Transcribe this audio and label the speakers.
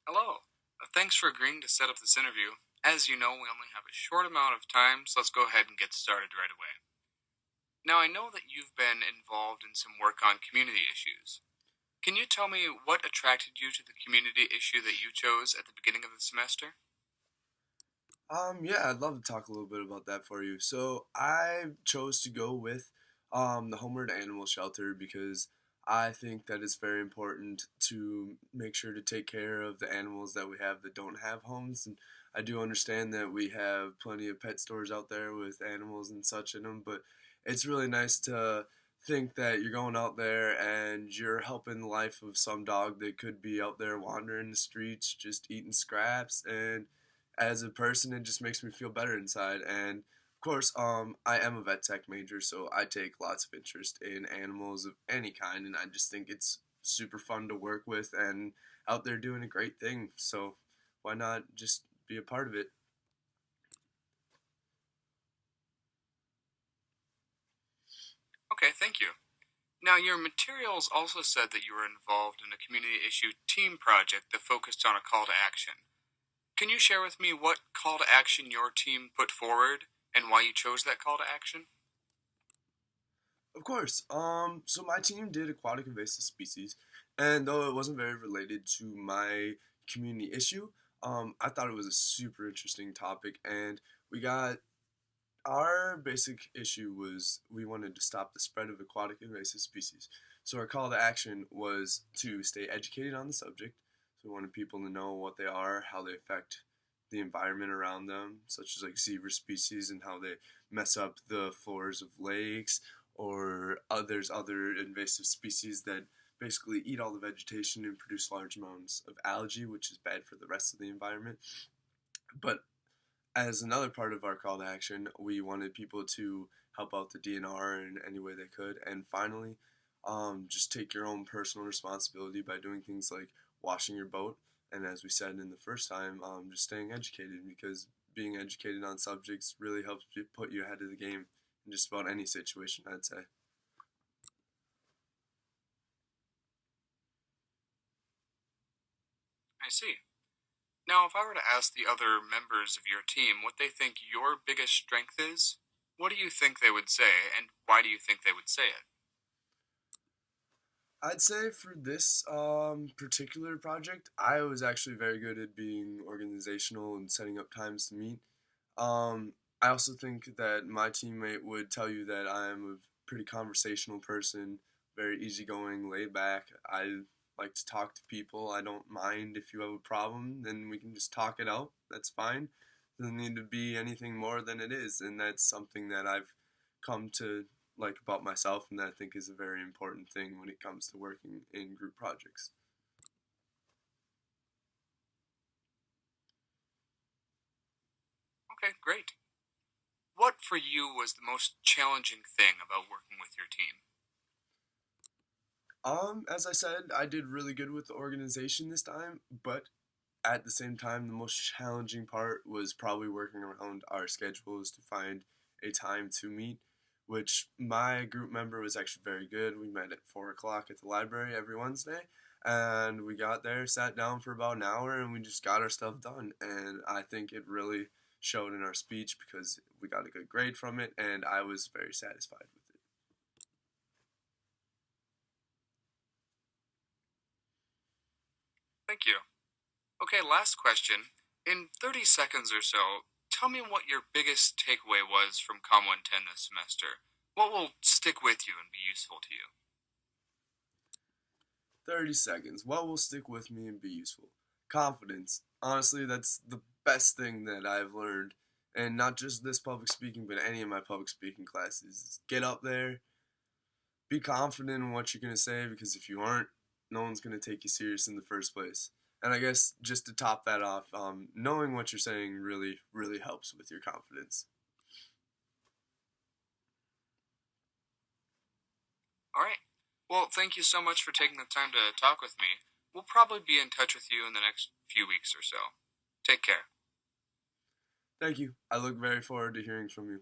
Speaker 1: Hello. Thanks for agreeing to set up this interview. As you know, we only have a short amount of time, so let's go ahead and get started right away. Now, I know that you've been involved in some work on community issues. Can you tell me what attracted you to the community issue that you chose at the beginning of the semester?
Speaker 2: Yeah, I'd love to talk a little bit about that for you. So I chose to go with the Homeward Animal Shelter because I think that it's very important to make sure to take care of the animals that we have that don't have homes. And I do understand that we have plenty of pet stores out there with animals and such in them, but it's really nice to think that you're going out there and you're helping the life of some dog that could be out there wandering the streets, just eating scraps. And as a person, it just makes me feel better inside. And of course, I am a vet tech major, so I take lots of interest in animals of any kind, and I just think it's super fun to work with and out there doing a great thing. So why not just be a part of it?
Speaker 1: Okay, thank you. Now, your materials also said that you were involved in a community issue team project that focused on a call to action. Can you share with me what call to action your team put forward and why you chose that call to action?
Speaker 2: Of course. So my team did aquatic invasive species, and though it wasn't very related to my community issue, I thought it was a super interesting topic, and we got our basic issue was we wanted to stop the spread of aquatic invasive species. So our call to action was to stay educated on the subject. So we wanted people to know what they are, how they affect the environment around them, such as like zebra species and how they mess up the floors of lakes, or there's other invasive species that basically eat all the vegetation and produce large amounts of algae, which is bad for the rest of the environment. But as another part of our call to action, we wanted people to help out the DNR in any way they could. And finally, just take your own personal responsibility by doing things like washing your boat. And as we said in the first time, just staying educated, because being educated on subjects really helps you put you ahead of the game in just about any situation, I'd say.
Speaker 1: I see. Now, if I were to ask the other members of your team what they think your biggest strength is, what do you think they would say, and why do you think they would say it?
Speaker 2: I'd say for this particular project, I was actually very good at being organizational and setting up times to meet. I also think that my teammate would tell you that I'm a pretty conversational person, very easygoing, laid back. I like to talk to people. I don't mind if you have a problem, then we can just talk it out. That's fine. Doesn't need to be anything more than it is, and that's something that I've come to like about myself, and that I think is a very important thing when it comes to working in group projects.
Speaker 1: Okay, great. What for you was the most challenging thing about working with your team?
Speaker 2: As I said, I did really good with the organization this time, but at the same time, the most challenging part was probably working around our schedules to find a time to meet, which my group member was actually very good. We met at 4 o'clock at the library every Wednesday, and we got there, sat down for about an hour, and we just got our stuff done. And I think it really showed in our speech because we got a good grade from it, and I was very satisfied with it.
Speaker 1: Thank you. Okay, last question. In 30 seconds or so, tell me what your biggest takeaway was from Com 110 this semester. What will stick with you and be useful to you?
Speaker 2: 30 seconds. What will stick with me and be useful? Confidence. Honestly, that's the best thing that I've learned. And not just this public speaking, but any of my public speaking classes. Get up there, be confident in what you're going to say, because if you aren't, no one's going to take you serious in the first place. And I guess just to top that off, knowing what you're saying really, really helps with your confidence.
Speaker 1: Alright. Well, thank you so much for taking the time to talk with me. We'll probably be in touch with you in the next few weeks or so. Take care.
Speaker 2: Thank you. I look very forward to hearing from you.